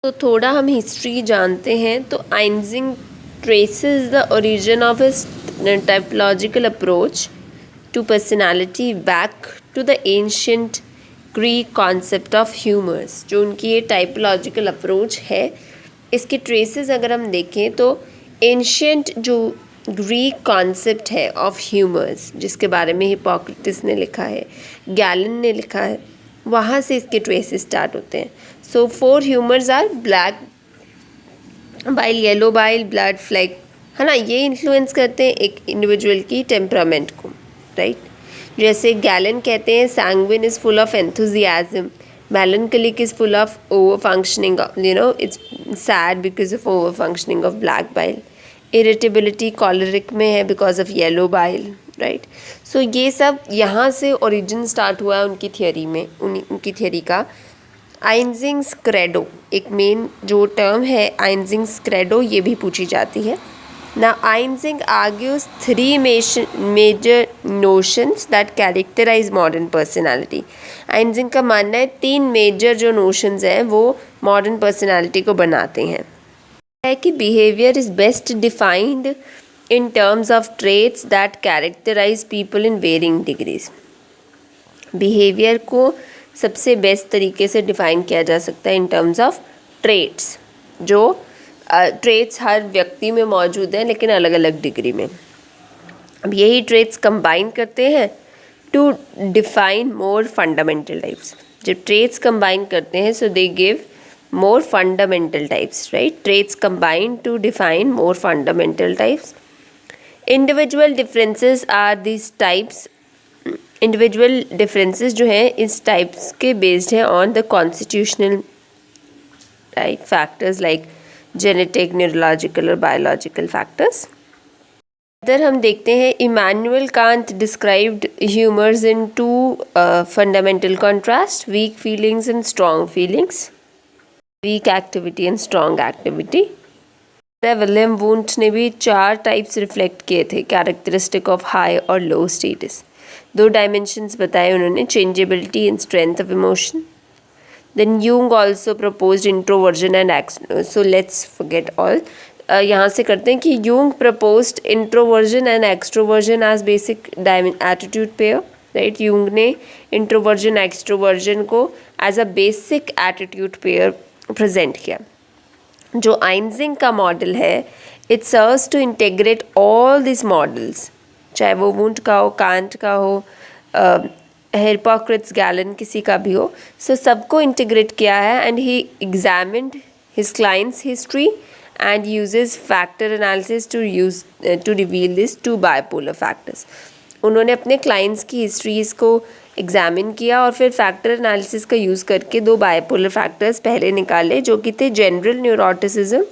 तो थोड़ा हम हिस्ट्री जानते हैं। तो Eysenck traces the origin of his typological approach to personality back to the ancient Greek concept of humours. जो उनकी ये टाइपोलॉजिकल अप्रोच है, इसके ट्रेसेस अगर हम देखें तो एंशियंट जो ग्रीक कॉन्सेप्ट है ऑफ ह्यूमर्स, जिसके बारे में हिपोक्रेटिस ने लिखा है, गैलन ने लिखा है, वहाँ से इसके ट्रेसेस स्टार्ट होते हैं। So 4 humours are black bile, yellow bile, blood phlegm, है ना। ये इन्फ्लुएंस करते हैं एक इंडिविजुअल की टेम्परामेंट को, राइट। जैसे गैलन कहते हैं sanguine is full of enthusiasm, melancholic is full of over functioning, it's sad because of over functioning of black bile. Irritability choleric में है because of yellow bile, right. So ये सब यहाँ से origin start हुआ है उनकी थियोरी में, उनकी थियोरी का। आइंजिंग्स क्रेडो एक मेन जो टर्म है, आइंजिंग्स क्रेडो, ये भी पूछी जाती है ना। Eysenck argues 3 major notions that characterise modern personality. Eysenck का मानना है 3 मेजर जो नोशंस हैं वो मॉडर्न पर्सनालिटी को बनाते हैं। है कि behaviour is best defined in terms of traits that characterise people in varying degrees. Behaviour को सबसे बेस्ट तरीके से डिफाइन किया जा सकता है इन टर्म्स ऑफ ट्रेट्स। जो ट्रेट्स हर व्यक्ति में मौजूद हैं लेकिन अलग अलग डिग्री में। अब यही ट्रेट्स कंबाइन करते हैं to define more fundamental types. जब ट्रेट्स कंबाइन करते हैं so they give more fundamental types, right. Traits combine to define more fundamental types. Individual differences are this types. Individual differences जो हैं इस टाइप्स के based हैं on the constitutional, right, factors like genetic, neurological और biological factors. इधर हम देखते हैं Immanuel Kant described humours in 2 fundamental contrast, weak feelings and strong feelings, week activity and strong activity. William Wundt ने भी 4 types reflect किए थे, characteristic of high और लो स्टेटस। 2 डायमेंशंस बताए उन्होंने, changeability and strength of emotion. Then Jung also proposed introversion and so let's forget all. यहाँ से करते हैं कि Jung proposed introversion and extroversion as basic attitude pair, right. Jung ने introversion extroversion को as a basic attitude pair present किया। जो आइंजिंग का मॉडल है, it serves to integrate all these models, चाहे वो वुंट का हो, कांट का हो, हिपोक्रेट्स, गैलन, किसी का भी हो। सो सबको इंटीग्रेट किया है and he examined his clients history and uses factor analysis to reveal this 2 bipolar factors. उन्होंने अपने क्लाइंट्स की हिस्ट्रीज़ को एग्जामिन किया और फिर फैक्टर एनालिसिस का यूज़ करके 2 बाइपोलर फैक्टर्स पहले निकाले जो कि थे जनरल न्यूरोटिसिज्म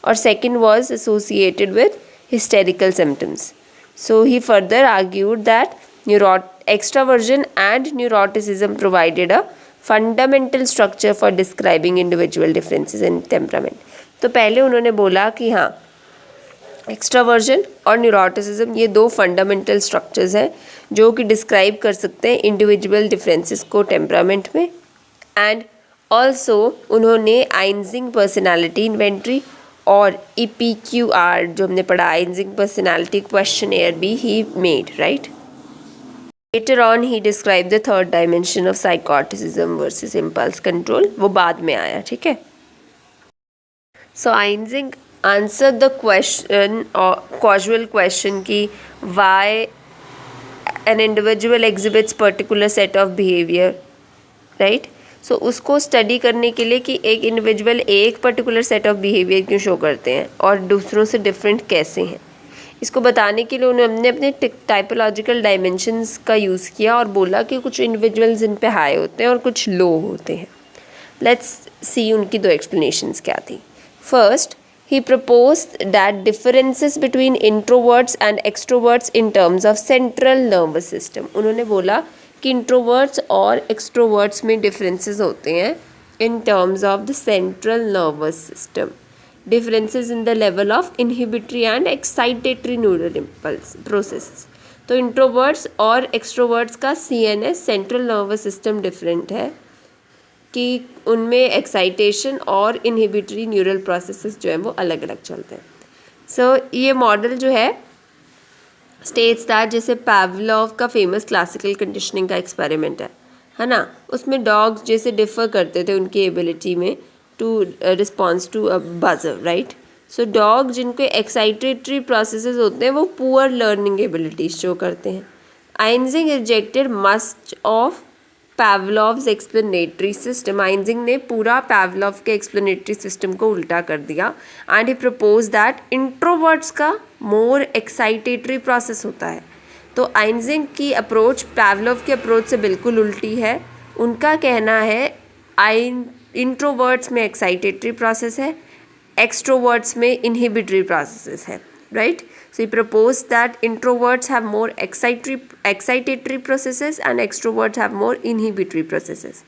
और second was associated with hysterical symptoms. So he further argued that extraversion and neuroticism provided a fundamental structure for describing individual differences in temperament. तो पहले उन्होंने बोला कि हाँ, एक्स्ट्रावर्जन और न्यूरोटिसिज्म ये 2 फंडामेंटल स्ट्रक्चर्स हैं जो कि डिस्क्राइब कर सकते हैं इंडिविजुअल डिफरेंसेस को टेम्परामेंट में। एंड ऑल्सो उन्होंने आइंजिंग पर्सनालिटी इन्वेंट्री और EPQR जो हमने पढ़ा, आइंजिंग पर्सनालिटी क्वेश्चनेयर भी he made, right. Later on he described the 3rd dimension of psychoticism versus impulse control, वो बाद में आया, ठीक है। So Einzig answered the question or causal question कि why an individual exhibits particular set of behavior, right? So उसको study करने के लिए कि एक इंडिविजुअल एक पर्टिकुलर सेट ऑफ बिहेवियर क्यों शो करते हैं और दूसरों से डिफरेंट कैसे हैं, इसको बताने के लिए उन्होंने अपने टाइपोलॉजिकल डायमेंशंस का यूज़ किया और बोला कि कुछ इंडिविजुअल्स इन पे हाई होते हैं और कुछ लो होते हैं। लेट्स सी उनकी 2 एक्सप्लेनेशंस क्या थी। First, he proposed that differences between introverts and extroverts in terms of central nervous system. उन्होंने बोला कि इंट्रोवर्ट्स और एक्सट्रोवर्ट्स में डिफरेंसेस होते हैं इन terms of the central nervous system, differences in the level of inhibitory and excitatory neural impulse processes। तो introverts और extroverts का CNS central nervous system different है कि उनमें एक्साइटेशन और इनहिबिटरी न्यूरल प्रोसेसेस जो है वो अलग अलग चलते हैं। सो ये मॉडल जो है स्टेट्स दैट, जैसे पावलोव का फेमस क्लासिकल कंडीशनिंग का एक्सपेरिमेंट है ना, उसमें डॉग्स जैसे डिफ़र करते थे उनकी एबिलिटी में to response to a buzzer, right. So dog जिनके एक्साइटेटरी प्रोसेसेस होते हैं वो पुअर लर्निंग एबिलिटीज शो करते हैं। Eysenck rejected most of Pavlov's explanatory system. Eysenck ने पूरा पावलोव के एक्सप्लेनेटरी सिस्टम को उल्टा कर दिया and he propose that introverts का मोर एक्साइटेटरी प्रोसेस होता है। तो आइंजिंग की अप्रोच पावलोव की अप्रोच से बिल्कुल उल्टी है। उनका कहना है इंट्रोवर्ट्स में एक्साइटेटरी प्रोसेस है, एक्सट्रोवर्ट्स में इनहिबिटरी प्रोसेसेस है, right. So he proposed that introverts have more excitatory processes and extroverts have more inhibitory processes.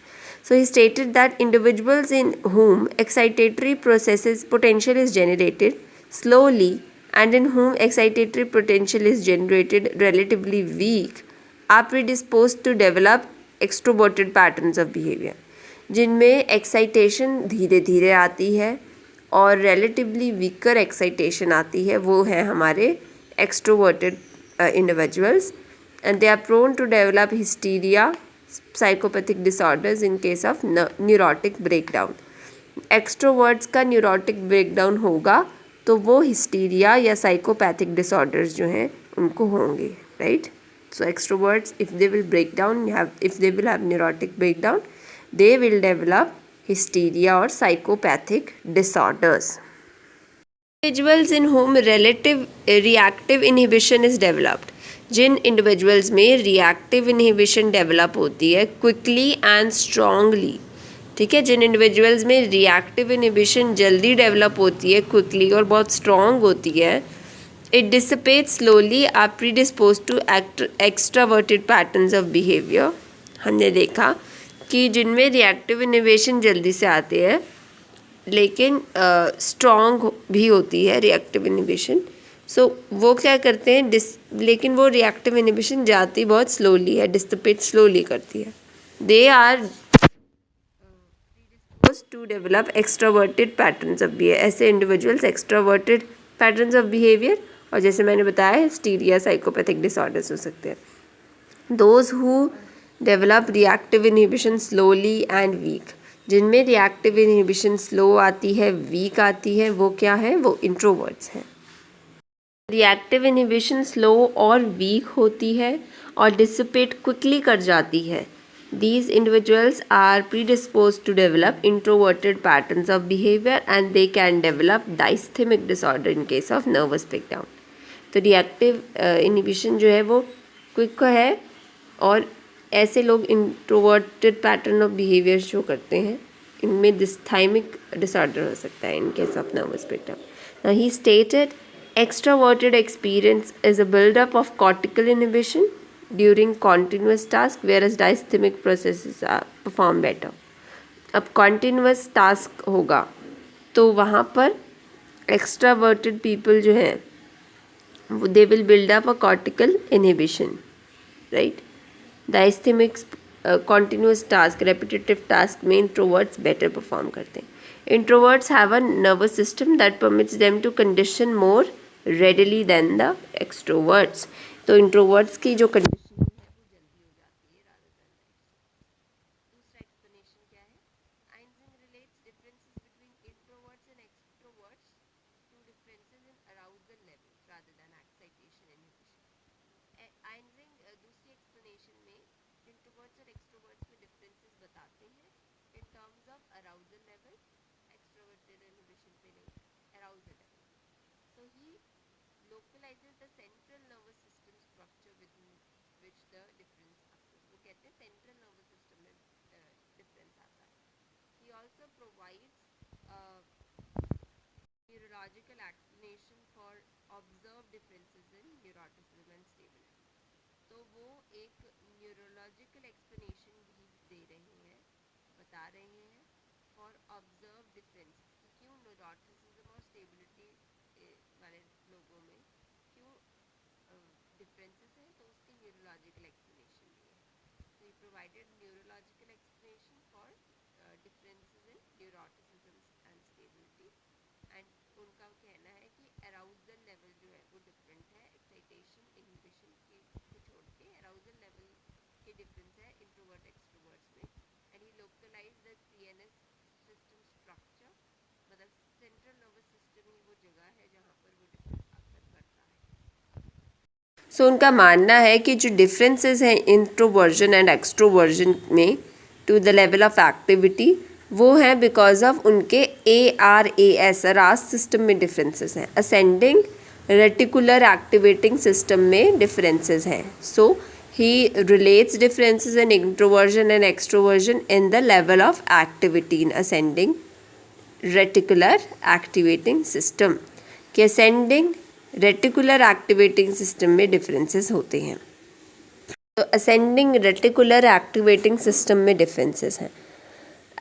So he stated that individuals in whom excitatory processes potential is generated slowly and in whom excitatory potential is generated relatively weak are predisposed to develop extroverted patterns of behavior. जिनमें excitation धीरे धीरे आती है और relatively weaker excitation आती है, वो है हमारे extroverted individuals and they are prone to develop hysteria, psychopathic disorders in case of neurotic breakdown. Extroverts का न्यूरोटिक ब्रेकडाउन होगा तो वो हिस्टीरिया या साइकोपैथिक डिसऑर्डर्स जो हैं उनको होंगे, right. So extroverts if they will break down if they will have neurotic breakdown they will develop hysteria or psychopathic disorders. Individuals in whom reactive inhibition is developed, जिन individuals में reactive inhibition develop होती है quickly and strongly, ठीक है, जिन individuals में reactive inhibition जल्दी develop होती है quickly और बहुत strong होती है, it dissipates slowly, are predisposed to extraverted patterns of behavior. हमने देखा कि जिनमें रिएक्टिव इनहिबिशन जल्दी से आते हैं लेकिन स्ट्रॉन्ग भी होती है रिएक्टिव इनहिबिशन, सो वो क्या करते हैं लेकिन वो रिएक्टिव इनहिबिशन जाती बहुत स्लोली है, डिसिपेट स्लोली करती है। They are to develop extraverted patterns of behaviour. ऐसे individuals extraverted patterns of behaviour और जैसे मैंने बताया हिस्टीरिया, साइकोपैथिक डिसऑर्डर्स हो सकते हैं। Those who develop reactive inhibition slowly and weak, जिनमें रिएक्टिव इनहिबिशन स्लो आती है, वीक आती है, वो क्या है, वो इंट्रोवर्ट्स हैं। रिएक्टिव इनहिबिशन स्लो और वीक होती है और डिसिपेट क्विकली कर जाती है। These individuals are predisposed to develop introverted patterns of behavior and they can develop dysthymic disorder in case of nervous breakdown. तो रिएक्टिव इनहिबिशन जो है वो क्विक है और ऐसे लोग introverted pattern of behaviour show करते हैं, इनमें डिस्थाइमिक डिसऑर्डर हो सकता है इन case of nervous breakdown. Now he stated extroverted experience is a buildup of cortical inhibition during continuous task whereas dysthymic processes are perform better. अब continuous task होगा तो वहाँ पर extroverted people जो हैं they will build up a cortical inhibition, right. dysthymic continuous task, repetitive task में introverts better perform करते हैं. Introverts have a nervous system that permits them to condition more readily than the extroverts. तो introverts की जो condition है वो जल्दी हो जाती है rather than दूसरा explanation क्या है? Einstein relates differences between introverts and extroverts to differences in arousal level rather than excitation inhibition. Einstein दूसरी explanation में introverts और extroverts में differences बताते हैं in terms of arousal level, extroverted inhibition पे नहीं, arousal level. So he localizes the central nervous system structure within which the difference occurs. वो कहते हैं central nervous system में difference आता है. He also provides neurological explanation for observed differences in neuroticism and stability. तो वो एक neurological explanation भी दे रहे हैं, बता रहे हैं फॉर ऑब्जर्व डिफरेंस कि क्यों न्यूरोटिसिज्म और स्टेबिलिटी वाले लोगों में क्यों डिफरेंसेस हैं, तो उसकी न्यूरोलॉजिकल एक्सप्लेनेशन भी है. तो he provided neurological explanation for neuroticism and stability. And उनका कहना है कि अराउजल लेवल जो है वो डिफरेंट है, एक्साइटेशन इनहिबिशन को छोड़ के अराउजल लेवल के डिफरेंस है इंट्रोवर्ट एक्सट्रोवर्ट्स में। And he localise the CNS system structure, मतलब सेंट्रल नर्वस सिस्टम ही वो जगह है जहाँ पर वो डिफरेंस असर करता है। सो उनका मानना है कि जो डिफरेंसेस हैं इंट्रोवर्जन एंड एक्सट्रोवर्जन में to the level of activity, वो हैं बिकॉज ऑफ उनके ARAS रास सिस्टम में डिफरेंसेस हैं, असेंडिंग रेटिकुलर एक्टिवेटिंग सिस्टम में डिफरेंसेस हैं। So he relates differences in introversion and extroversion in the level of activity in ascending reticular activating system, कि ascending reticular activating system में differences होते हैं। तो असेंडिंग रेटिकुलर एक्टिवेटिंग सिस्टम में differences हैं।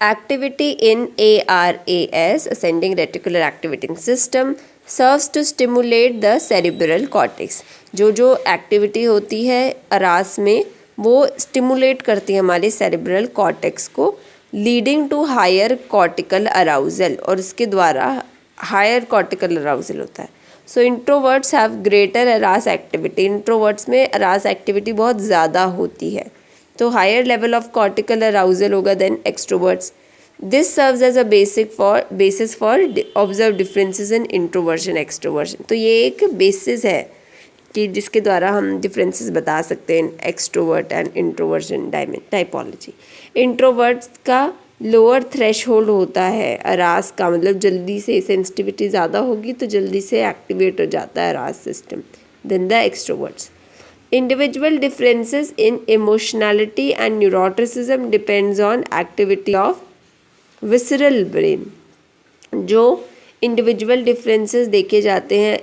Activity in ARAS ascending reticular activating system serves to stimulate the cerebral cortex. जो activity होती है अरास में वो स्टिमुलेट करती है हमारे सेरिब्रल कॉर्टेक्स को, leading to higher cortical arousal, और इसके द्वारा हायर कॉर्टिकल अराउजल होता है। So introverts have greater ARAS activity, introverts में अरास एक्टिविटी बहुत ज़्यादा होती है, तो higher level of cortical arousal होगा then extroverts. This serves as a basis for observe differences in introversion extroversion. तो ये एक बेसिस है कि जिसके द्वारा हम डिफरेंसेस बता सकते हैं extrovert and introversion typology. Introverts का लोअर थ्रेशहोल्ड होता है अरास का, मतलब जल्दी से सेंसिटिविटी ज़्यादा होगी तो जल्दी से एक्टिवेट हो जाता है ARAS system then the extroverts. Individual differences in emotionality and neuroticism depends on activity of visceral brain। जो इंडिविजुअल डिफरेंसेस देखे जाते हैं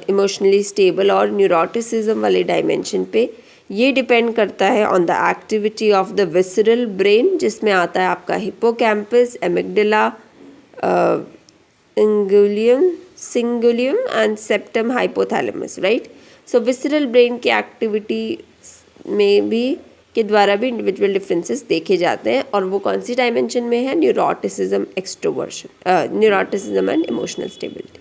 इमोशनली स्टेबल और न्यूरोटिसिज्म वाले डायमेंशन पे, ये डिपेंड करता है on the activity of the visceral brain, जिसमें आता है आपका hippocampus, amygdala, cingulum and septum hypothalamus, right. So visceral brain की एक्टिविटी में भी के द्वारा भी इंडिविजुअल डिफरेंसेस देखे जाते हैं, और वो कौन सी डायमेंशन में है, neuroticism extroversion, neuroticism and emotional stability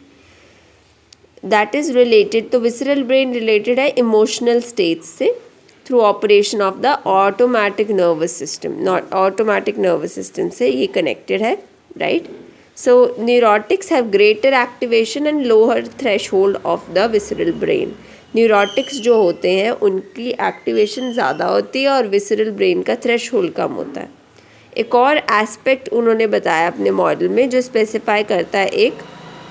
that is related. तो विसरल ब्रेन रिलेटेड है इमोशनल स्टेट्स से through operation of the automatic nervous system, not automatic nervous system से ये कनेक्टेड है, right. So neurotics have greater activation and lower threshold of the visceral brain. Neurotics जो होते हैं उनकी activation ज़्यादा होती है और विसरल ब्रेन का थ्रेशहोल्ड कम होता है। एक और एस्पेक्ट उन्होंने बताया अपने मॉडल में जो स्पेसिफाई करता है एक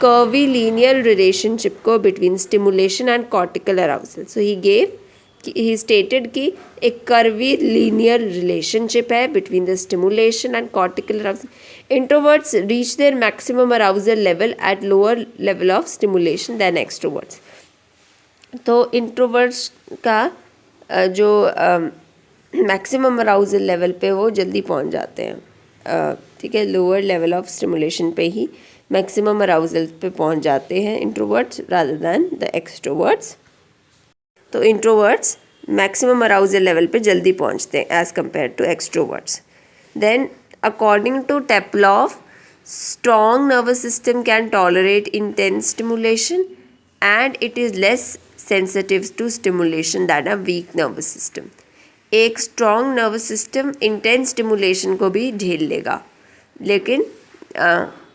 कर्वी लीनियर रिलेशनशिप को between stimulation and cortical arousal. So he stated कि एक कर्वी लीनियर रिलेशनशिप है between the stimulation and cortical arousal. Introverts reach their maximum arousal level at lower level of stimulation than extroverts. तो introverts का जो maximum arousal level पे वो जल्दी पहुंच जाते हैं, ठीक है, लोअर लेवल ऑफ स्टिमुलेशन पे ही मैक्सिमम अराउजल पे पहुंच जाते हैं introverts rather than the extroverts. तो इंट्रोवर्ट्स मैक्सिमम अराउजल लेवल पे जल्दी पहुंचते हैं as compare to extroverts. Then according to Teplov, strong nervous system can tolerate intense stimulation and it is less sensitive to stimulation than a weak nervous system. एक strong nervous system intense stimulation को भी झेल लेगा, लेकिन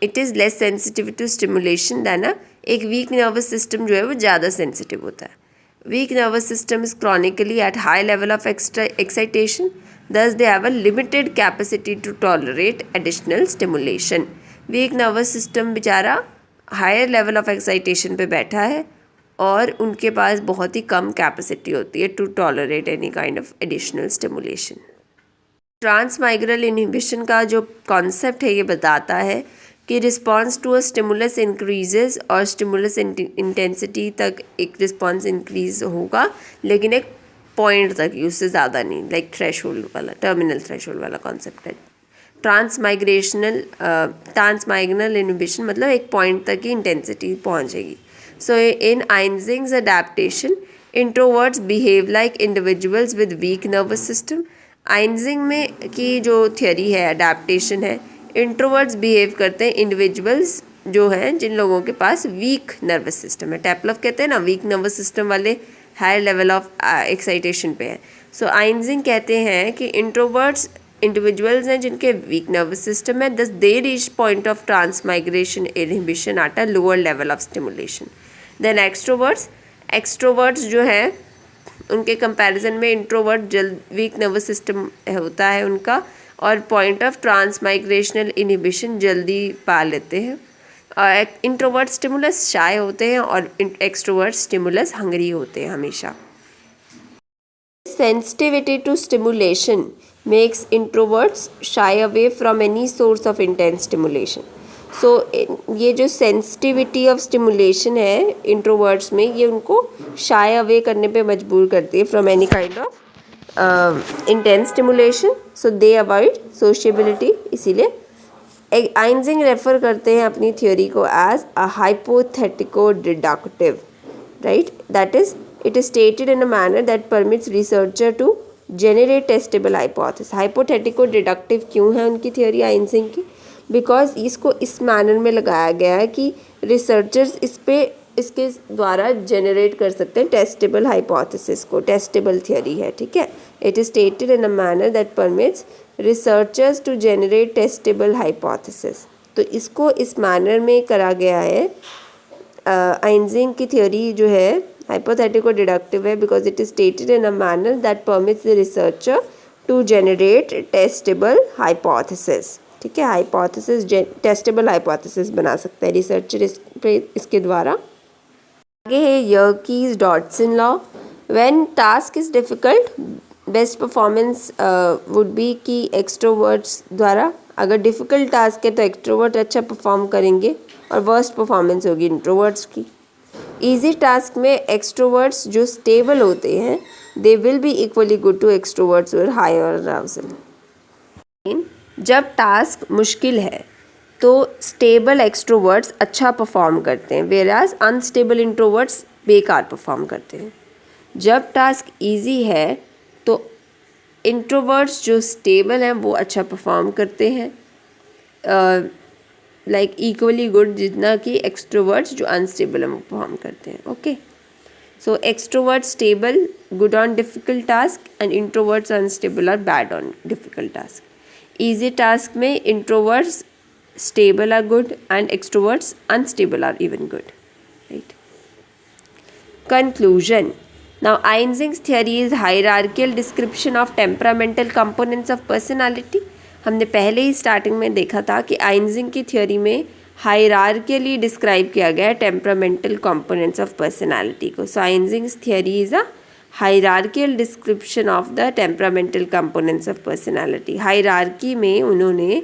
it is less sensitive to stimulation than एक weak nervous system जो है वो ज़्यादा सेंसिटिव होता है। Weak nervous system is chronically at high level of excitation, thus they have a limited capacity to tolerate additional stimulation। Weak nervous system बेचारा higher level of excitation पे बैठा है और उनके पास बहुत ही कम कैपेसिटी होती है to tolerate any kind of additional stimulation. Transmarginal inhibition का जो कॉन्सेप्ट है ये बताता है कि response to a stimulus increases और स्टिमुलस इंटेंसिटी तक एक रिस्पॉन्स इंक्रीज होगा, लेकिन एक पॉइंट तक ही, उससे ज़्यादा नहीं, लाइक थ्रेशहोल्ड वाला, टर्मिनल थ्रेशहोल्ड वाला कॉन्सेप्ट है। ट्रांसमाइग्रल इनहिबिशन मतलब एक पॉइंट तक ही इंटेंसिटी पहुंचेगी। So in Eysenck's adaptation, introverts behave like individuals with weak nervous system. Eysenck में की जो थियोरी है, अडैप्टेशन है, इंट्रोवर्ट्स बिहेव करते हैं इंडिविजुअल्स जो हैं जिन लोगों के पास वीक नर्वस सिस्टम है। टेपलव कहते हैं ना वीक नर्वस सिस्टम वाले हायर लेवल ऑफ एक्साइटेशन पे है। सो आइंजिंग कहते हैं कि इंट्रोवर्ट्स इंडिविजुअल्स हैं जिनके वीक नर्वस सिस्टम है, thus they reach point of transmigration inhibition at a lower level of stimulation than extroverts जो है उनके कंपैरिजन में इंट्रोवर्ट जल्द वीक नर्वस सिस्टम होता है उनका, और पॉइंट ऑफ ट्रांसमाइग्रेशनल इनहिबिशन जल्दी पा लेते हैं। इंट्रोवर्ट स्टिमुलस शाय होते हैं और एक्सट्रोवर्ट स्टिमुलस हंगरी होते हैं हमेशा। Sensitivity to stimulation makes introverts shy away from any source of intense stimulation. So ये जो sensitivity of stimulation है introverts में, ये उनको shy away करने पे मजबूर करती है from any kind of intense stimulation. So they avoid sociability. इसीलिए आइंजिंग रेफर करते हैं अपनी थ्योरी को as a hypothetical deductive, right? That is, it is stated in a manner that permits researcher to generate testable hypothesis. Hypothetico deductive क्यों है उनकी theory आइंजिंग की? Because इसको इस मैनर में लगाया गया है कि रिसर्चर्स इसके द्वारा जनरेट कर सकते हैं टेस्टेबल हाइपोथेसिस को। टेस्टेबल थ्योरी है, ठीक है। It is stated in a manner that permits researchers to generate testable hypothesis. तो इसको इस मैनर में करा गया है। आइंजिंग की थ्योरी जो है hypothetical deductive है because it is stated in a manner that permits the researcher to generate testable hypothesis, ठीक है। hypothesis testable hypothesis बना सकता है रिसर्चर इसके द्वारा। आगे है Yerkes Dodson law. when task is difficult best performance would be कि एक्सट्रोवर्ट्स द्वारा, अगर डिफ़िकल्ट टास्क है तो एक्सट्रोवर्ट अच्छा परफॉर्म करेंगे और वर्स्ट परफॉर्मेंस होगी इंट्रोवर्ट्स की। ईजी टास्क में एक्सट्रोवर्ट्स जो स्टेबल होते हैं they will be equally good to extroverts और हायर अराउजल। जब टास्क मुश्किल है तो स्टेबल एक्सट्रोवर्ट्स अच्छा परफॉर्म करते हैं, वेराज अनस्टेबल इंट्रोवर्ट्स बेकार परफॉर्म करते हैं। जब टास्क इजी है तो इंट्रोवर्ट्स जो स्टेबल हैं वो अच्छा परफॉर्म करते हैं, लाइक इक्वली गुड जितना कि एक्सट्रोवर्ट्स जो अनस्टेबल है वो परफॉर्म करते हैं। Okay, so extrovert stable good on difficult task and introverts unstable और bad on difficult task. Easy task में introverts stable are good and extroverts unstable are even good, right. Conclusion. Now Einstein's theory is hierarchical description of temperamental components of personality. हमने पहले ही starting में देखा था कि आइंजिंग की theory में हायरार्कियली describe किया गया है टेम्परामेंटल कंपोनेंट्स ऑफ पर्सनालिटी को। So Eysenck's theory is a hierarchical description of the temperamental components of personality. Hierarchy में उन्होंने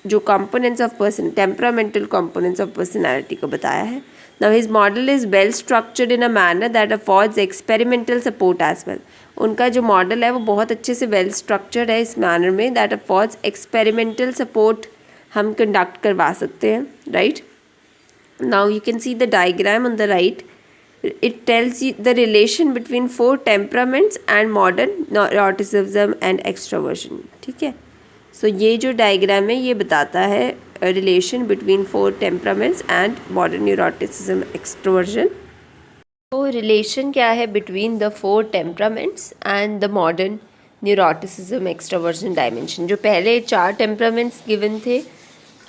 जो components of temperamental components of personality को बताया है। Now his model is well structured in a manner that affords experimental support as well. उनका जो model है वो बहुत अच्छे से वेल स्ट्रक्चर्ड है इस मैनर में दैट अफोर्ड्स एक्सपेरिमेंटल सपोर्ट हम कंडक्ट करवा सकते हैं, right. Now you can see the diagram on the right. It tells you the relation between 4 temperaments and modern neuroticism and extroversion, ठीक है। सो ये जो डायग्राम है ये बताता है relation between 4 temperaments and modern neuroticism extroversion. तो रिलेशन क्या है between the 4 temperaments and the modern neuroticism extroversion dimension. जो पहले 4 टेम्परामेंट्स गिवन थे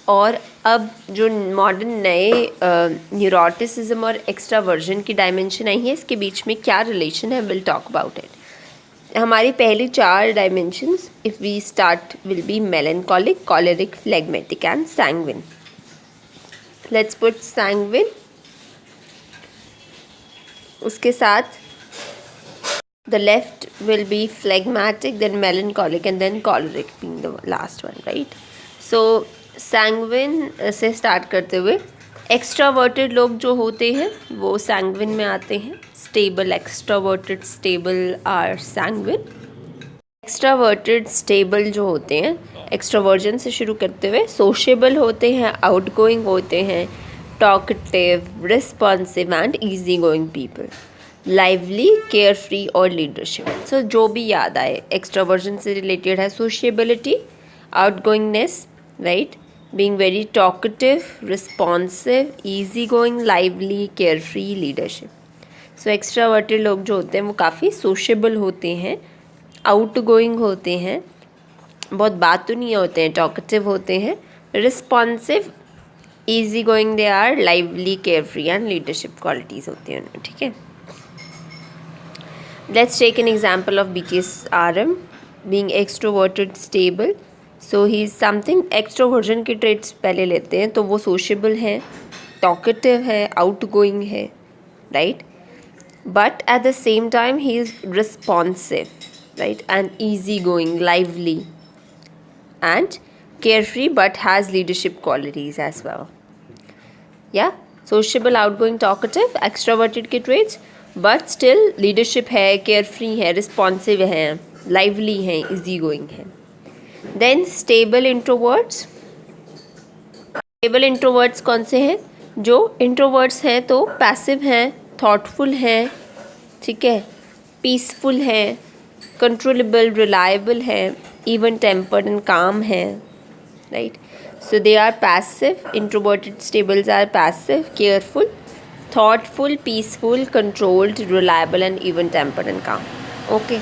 और अब जो मॉडर्न नए न्यूरोटिसिज्म और एक्सट्रावर्जन की डायमेंशन आई है, इसके बीच में क्या रिलेशन है, विल टॉक अबाउट इट। हमारी पहली 4 dimensions if we start will be melancholic, choleric, phlegmatic and sanguine. Let's put sanguine, उसके साथ the left will be phlegmatic, then melancholic and then choleric being the last one, right. So sanguine से start करते हुए एक्स्ट्रावर्टेड लोग जो होते हैं वो सैंग्विन में आते हैं। Stable extraverted stable are sanguine. Extraverted stable जो होते हैं एक्स्ट्रावर्जन से शुरू करते हुए सोशेबल होते हैं, आउटगोइंग होते हैं, talkative, responsive and easygoing people, lively, carefree और लीडरशिप। सो जो भी याद आए एक्स्ट्रावर्जन से रिलेटेड है sociability, outgoingness, right? Being very talkative, responsive, easygoing, lively, carefree leadership. So extraverted लोग जो होते हैं वो काफ़ी सोशेबल होते हैं, आउटगोइंग होते हैं, बहुत बातूनी होते हैं, टॉकेटिव होते हैं, responsive, easy going they are, lively, carefree and leadership qualities होती हैं उनमें. ठीक है. Let's take an example of BKSRM being extroverted stable. So he is something, extroversion के ट्रेट्स पहले लेते हैं. तो वो सोशेबल है, टॉकेटिव है, आउटगोइंग है, right. But at the same time he is responsive, right, and easygoing, lively and carefree, but has leadership qualities as well. Yeah, sociable, outgoing, talkative, extroverted के traits, but still leadership है, carefree है, responsive है, lively है, easygoing है. Then stable introverts. stable introverts कौन से हैं? जो introverts हैं तो passive हैं, थॉटफुल है, ठीक है, पीसफुल है, कंट्रोलेबल, रिलायबल है, इवन टेम्पर्ड एंड काम है, right. So they are passive. Introverted stables are passive, careful, thoughtful, peaceful, controlled, reliable and even tempered and calm. Okay.